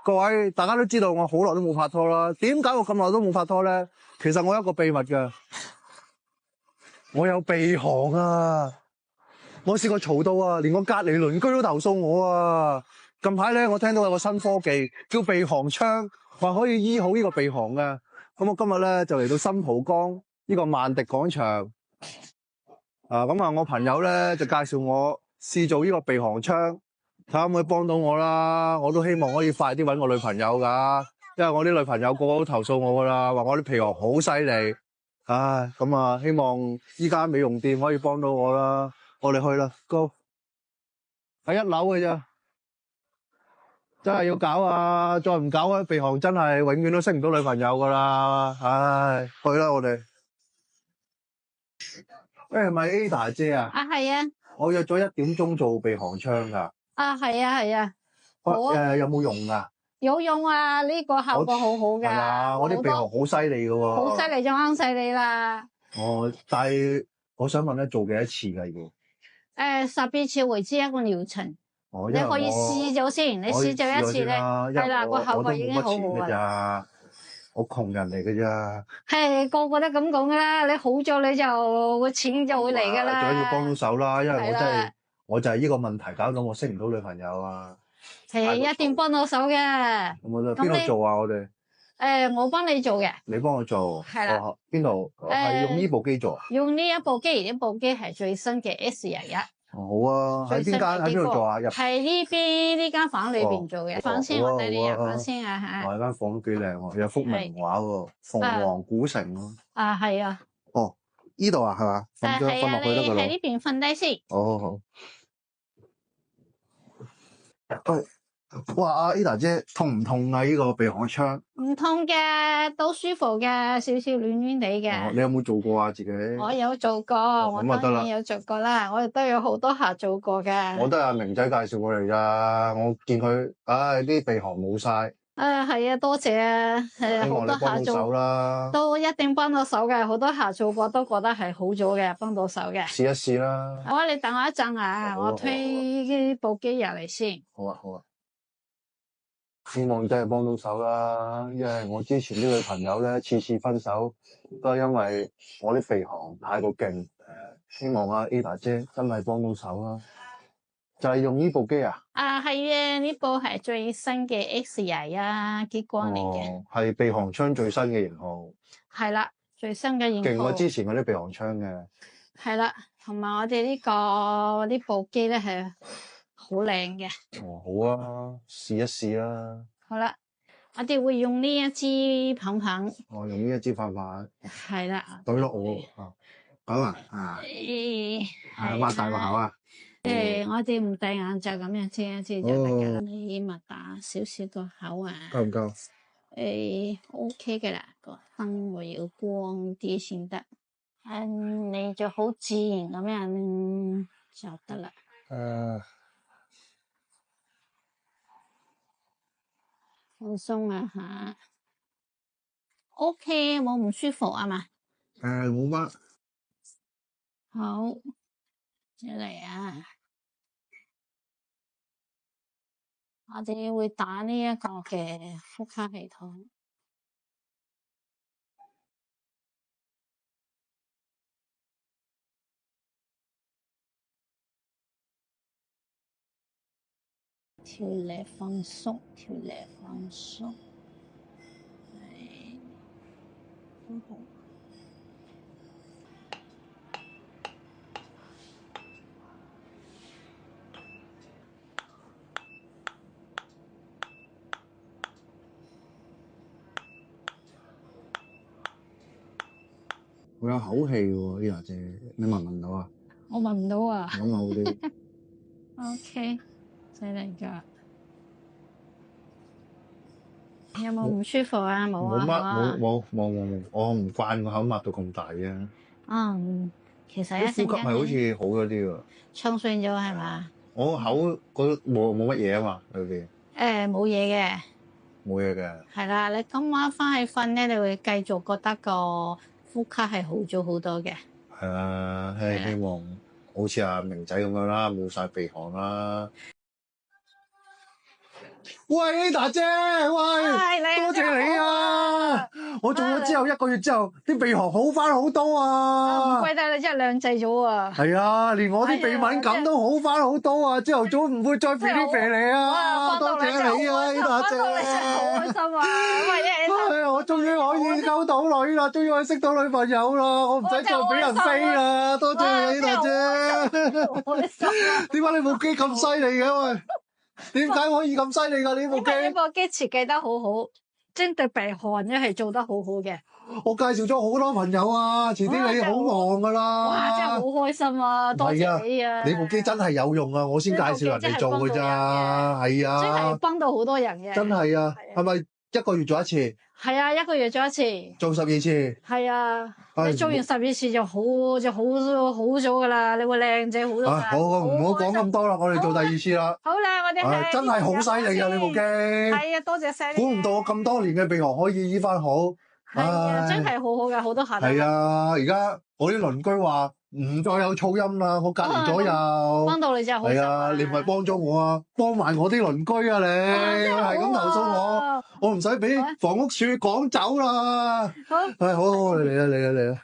各位大家都知道我好耐都冇拍拖啦。點解我咁耐都冇拍拖咧？其實我有一個秘密㗎，我有鼻鼾啊！我試過嘈到啊，連我隔離鄰居都投訴我啊！近排咧，我聽到有個新科技叫鼻鼾槍，話可以醫好呢個鼻鼾嘅。咁我今日咧就嚟到新蒲崗呢個萬迪廣場咁啊，我朋友咧就介紹我試做呢個鼻鼾槍，睇下可唔可以幫到我啦。我都希望可以快啲搵我女朋友㗎，因為我啲女朋友個個都投訴我㗎啦，話我啲鼻鼾好犀利。唉，咁啊，希望依間美容店可以幫到我啦。我哋去啦 ，Go！ 喺1樓嘅咋，真係要搞啊！再唔搞啊，鼻鼾真係永遠都識唔到女朋友㗎啦。唉，去啦我哋。係咪 Ada 姐啊？啊，係啊。我約咗1點鐘做鼻鼾槍㗎。啊，係啊，係啊。好啊。有冇用㗎？有用啊！呢個效果好好㗎。係啊，我啲鼻鼾好犀利㗎喎。好犀利就啱晒你啦。但係我想問咧，做幾多次㗎要？12次為之一個療程。你可以試咗先，你試咗一次咧，係啦，個效果已經好好㗎啦。我窮人嚟㗎咋。係個個都咁講㗎啦，你好咗你就個錢就會嚟㗎啦。最緊要幫到手啦，因為我就係呢個問題搞到我識唔到女朋友啊。係一定幫到手嘅。咁我哋邊度做啊？我哋我幫你做嘅。你幫我做？係啦。邊度？係用呢部機做啊？用呢一部機，呢部機係最新嘅 S21。好啊，喺邊度做啊？喺呢邊呢間房裏邊做嘅。房先，我帶你入房先啊嚇。間房都幾靚喎，有幅名畫喎，鳳凰古城咯。啊，係啊。呢度啊，係嘛？瞓落去得㗎啦。喺呢邊瞓低先。好。哇，阿 Ada 姐痛唔痛啊？呢個鼻鼾槍？唔痛嘅，都舒服嘅，少少暖暖地嘅。你有冇做過啊？自己？我有做過，我當然有做過啦。我哋都有好多客做過嘅。我都係阿明仔介紹過嚟咋，我見佢，啲鼻鼾冇晒。係啊，多謝啊，係啊，好多客做啦，都一定幫到手嘅。好多客做過都覺得係好咗嘅，幫到手嘅。試一試啦。好啊，你等我一陣啊，我推呢部機入嚟先。好啊，好啊。希望真係幫到手啦，因為我之前啲女朋友咧，次次分手都係因為我啲鼻鼾太過勁。希望阿 Ada 姐真係幫到手啦。就係用呢部機啊？係啊，呢部係最新嘅 X21激光嚟嘅。係鼻鼾槍最新嘅型號。係啦，最新嘅型號。勁過之前嗰啲鼻鼾槍嘅。係啦，同埋我哋呢部機咧係好靚嘅。好啊，試一試啦。好啦，我哋會用呢一支棒棒。用呢一支棒棒。係啦。懟落我好啊。擘大個口啊。我哋唔戴眼罩咁樣遮一遮就得噶啦。你擘大少少個口啊。夠唔夠？OK 嘅啦，個燈會要光啲先得。你就好自然咁樣就得啦。放鬆啊吓。OK， 冇唔舒服啊嘛？冇乜。好，出嚟啊！我哋會打呢一個嘅呼吸系統。條脷放鬆，條脷放鬆。好。我有口氣喎，Ada姐，你聞唔聞到啊？我聞唔到啊。咁好啲。OK，犀利㗎。有冇唔舒服啊？冇啊。冇，我唔慣個口擘到咁大啫。其實一陣間呼吸係好似好咗啲喎。暢順咗係嘛？我口嗰冇乜嘢啊嘛，裏邊。冇嘢嘅。冇嘢嘅。係啦，你今晚翻去瞓咧，你會繼續覺得個呼吸係好咗好多嘅。係啊，希望好似阿明仔咁樣啦，冇晒鼻鼾啦。喂，Ada 姐，喂，多謝你啊！我做咗之後1個月之後，啲鼻鼾好翻好多啊！唔怪得你真係靚仔咗啊！係啊，連我啲鼻敏感都好翻好多啊！朝頭早唔會再肥啲肥你啊！多謝你啊，Ada 姐！好開心啊！哎呀，我終於可以溝到女啦，終於可以識到女朋友啦，我唔使再俾人飛啦！多謝你，Ada 姐！開心啊！點解你部機咁犀利嘅喂？點解可以咁犀利㗎呢部機？因為呢部機設計得好好，針對鼻鼾咧係做得好好嘅。我介紹咗好多朋友啊，遲啲你好忙㗎啦。哇！真係好開心啊！多謝你啊！你部機真係有用啊，我先介紹人哋做㗎咋，係啊。真係幫到好多人嘅。真係啊，係咪1個月做一次？係啊，1個月做一次。做12次。係啊，你做完12次就好咗㗎啦，你會靚仔好多。好，唔好講咁多啦，我哋做第2次啦。好啦，我哋真係好犀利啊！你部機。係啊，多謝晒你。估唔到我咁多年嘅鼻鼾可以醫翻好。係啊，真係好好㗎，好多客。係啊，而家我啲鄰居話唔再有噪音啦，我隔離左右。幫到你真係好。係啊，你唔係幫咗我啊，幫埋我啲鄰居啊你，係咁投訴我唔使俾房屋署趕走啦。好，好，你嚟啦。